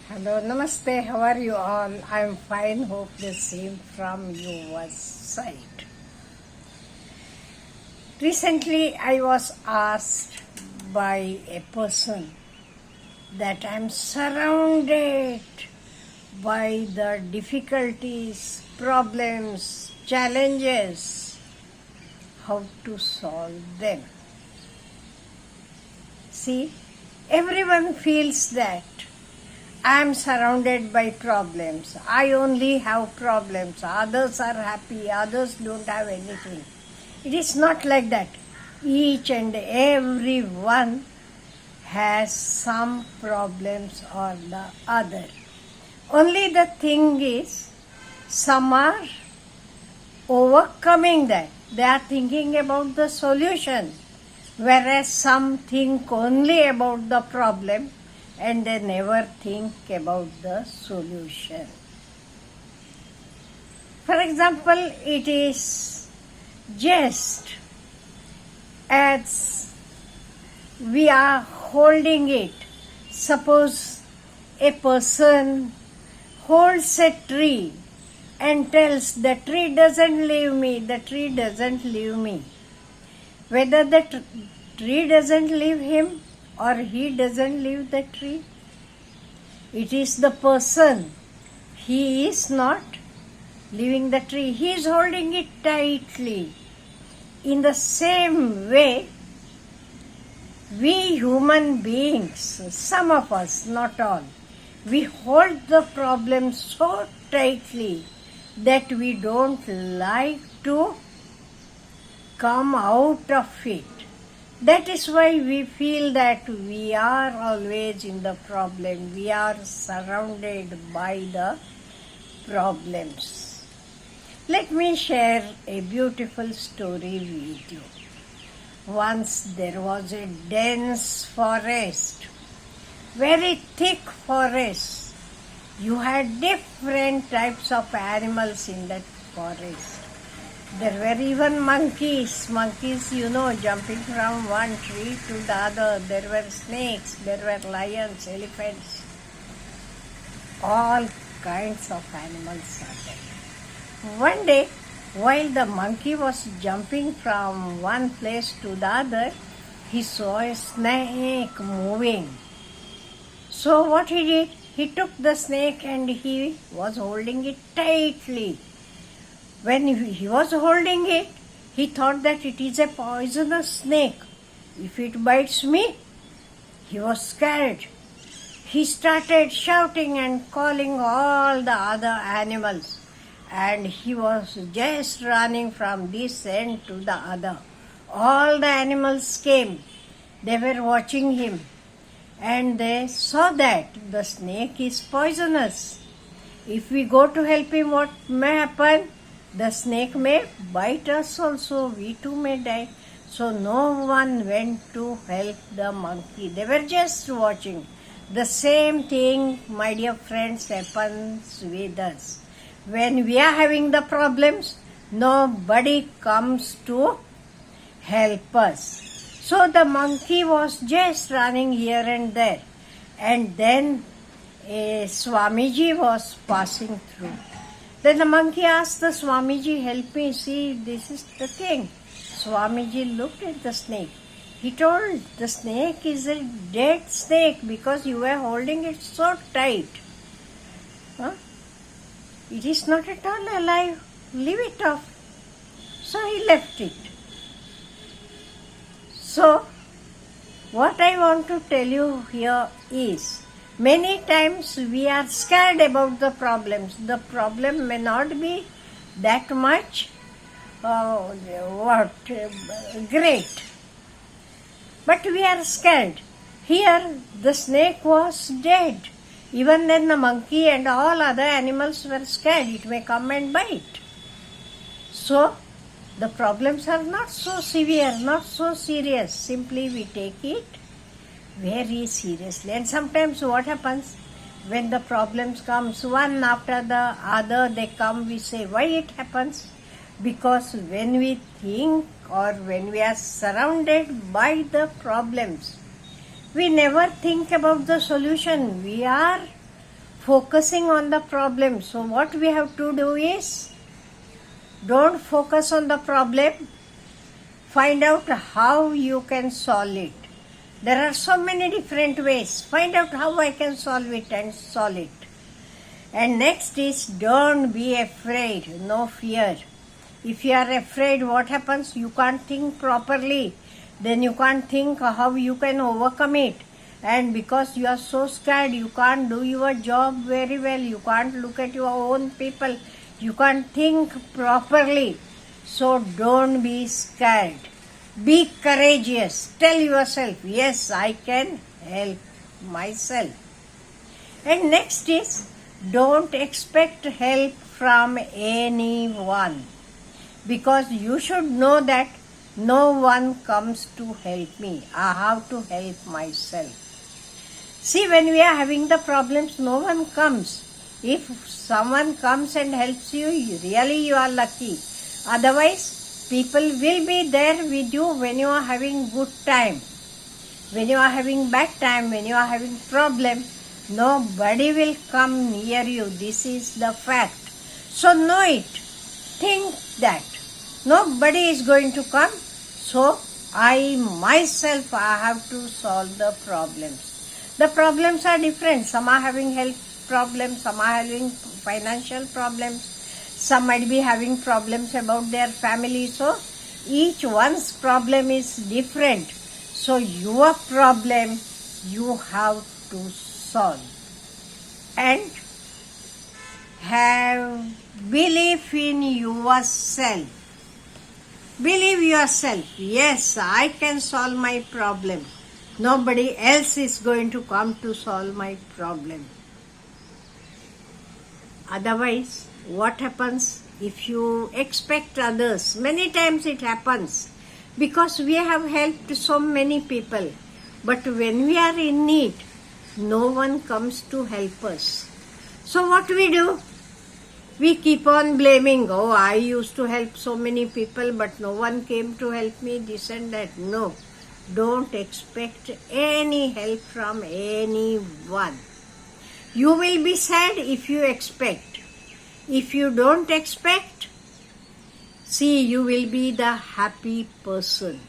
Hello, namaste. How are you all? I am fine. Hope the same from your side. Recently, I was asked by a person that I am surrounded by the difficulties, problems, challenges. How to solve them? See, everyone feels that. I am surrounded by problems. I only have problems. Others are happy. Others don't have anything. It is not like that. Each and every one has some problems or the other. Only the thing is, some are overcoming that. They are thinking about the solution. Whereas some think only about the problem and they never think about the solution. For example, it is just as we are holding it. Suppose a person holds a tree and tells the tree doesn't leave me, the tree doesn't leave me. Whether the tree doesn't leave him or he doesn't leave the tree, it is the person. He is not leaving the tree. He is holding it tightly. In the same way, we human beings, some of us, not all, we hold the problem so tightly that we don't like to come out of it. That is why we feel that we are always in the problem. We are surrounded by the problems. Let me share a beautiful story with you. Once there was a dense forest, very thick forest. You had different types of animals in that forest. There were even monkeys, jumping from one tree to the other. There were snakes, there were lions, elephants. All kinds of animals are there. One day, while the monkey was jumping from one place to the other, he saw a snake moving. So what he did, he took the snake and he was holding it tightly. When he was holding it, he thought that it is a poisonous snake. If it bites me, he was scared. He started shouting and calling all the other animals. And he was just running from this end to the other. All the animals came. They were watching him. And they saw that the snake is poisonous. If we go to help him, what may happen? The snake may bite us also, we too may die. So no one went to help the monkey. They were just watching. The same thing, my dear friends, happens with us. When we are having the problems, nobody comes to help us. So the monkey was just running here and there. And then a Swamiji was passing through. Then the monkey asked the Swamiji, help me, see, this is the thing. Swamiji looked at the snake. He told, the snake is a dead snake because you were holding it so tight. It is not at all alive. Leave it off. So he left it. So, what I want to tell you here is, many times we are scared about the problems. The problem may not be that much great. But we are scared. Here the snake was dead. Even then the monkey and all other animals were scared. It may come and bite. So the problems are not so severe, not so serious. Simply we take it very seriously. And sometimes what happens, when the problems comes one after the other, they come, we say, why it happens? Because when we think or when we are surrounded by the problems, we never think about the solution. We are focusing on the problem. So what we have to do is, don't focus on the problem. Find out how you can solve it. There are so many different ways. Find out how I can solve it and solve it. And next is, don't be afraid. No fear. If you are afraid, what happens? You can't think properly. Then you can't think how you can overcome it. And because you are so scared, you can't do your job very well. You can't look at your own people. You can't think properly. So don't be scared. Be courageous. Tell yourself, yes, I can help myself. And next is, don't expect help from anyone. Because you should know that no one comes to help me. I have to help myself. See, when we are having the problems, no one comes. If someone comes and helps you, really you are lucky. Otherwise, people will be there with you when you are having good time. When you are having bad time, when you are having problem, nobody will come near you. This is the fact. So know it. Think that nobody is going to come. So I myself, I have to solve the problems. The problems are different. Some are having health problems, some are having financial problems, some might be having problems about their family. So each one's problem is different. So your problem you have to solve. And have belief in yourself. Believe yourself. Yes, I can solve my problem. Nobody else is going to come to solve my problem. Otherwise, what happens if you expect others? Many times it happens because we have helped so many people. But when we are in need, no one comes to help us. So what we do? We keep on blaming, oh, I used to help so many people, but no one came to help me, this and that. No. Don't expect any help from anyone. You will be sad if you expect. If you don't expect, see, you will be the happy person.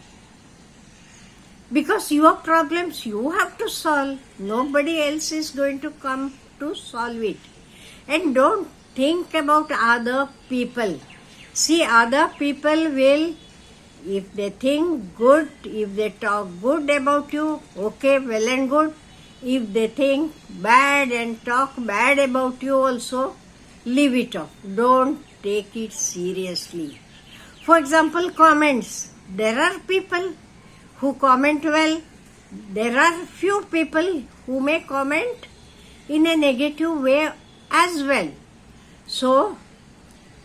Because your problems you have to solve. Nobody else is going to come to solve it. And don't think about other people. See, other people will, if they think good, if they talk good about you, okay, well and good. If they think bad and talk bad about you also, leave it off. Don't take it seriously. For example, comments. There are people who comment well. There are few people who may comment in a negative way as well. So,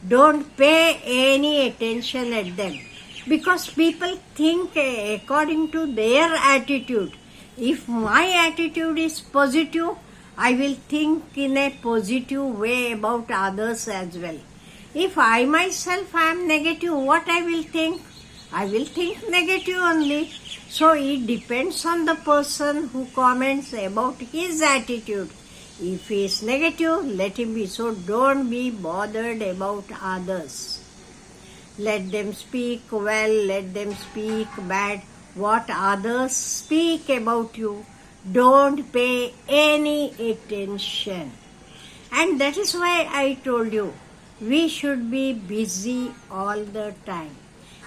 don't pay any attention at them. Because people think according to their attitude. If my attitude is positive, I will think in a positive way about others as well. If I myself am negative, what I will think? I will think negative only. So it depends on the person who comments about his attitude. If he is negative, let him be. So don't be bothered about others. Let them speak well, let them speak bad. What others speak about you, don't pay any attention. And that is why I told you, we should be busy all the time.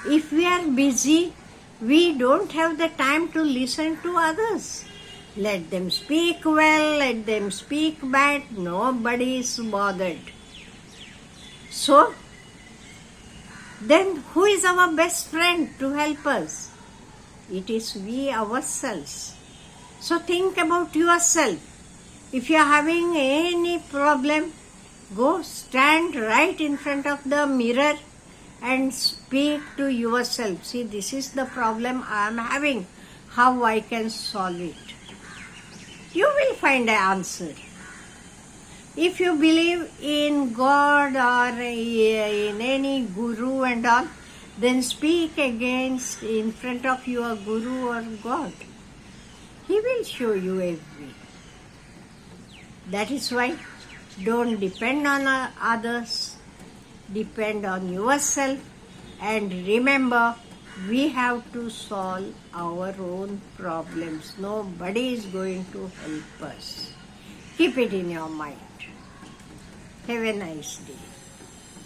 If we are busy, we don't have the time to listen to others. Let them speak well, let them speak bad, nobody is bothered. So, then who is our best friend to help us? It is we ourselves. So think about yourself. If you are having any problem, go stand right in front of the mirror and speak to yourself. See, this is the problem I am having. How I can solve it? You will find an answer. If you believe in God or in any guru and all, then speak against in front of your guru or God. He will show you a way. That is why Don't depend on others. Depend on yourself. And remember, we have to solve our own problems. Nobody is going to help us. Keep it in your mind. Have a nice day.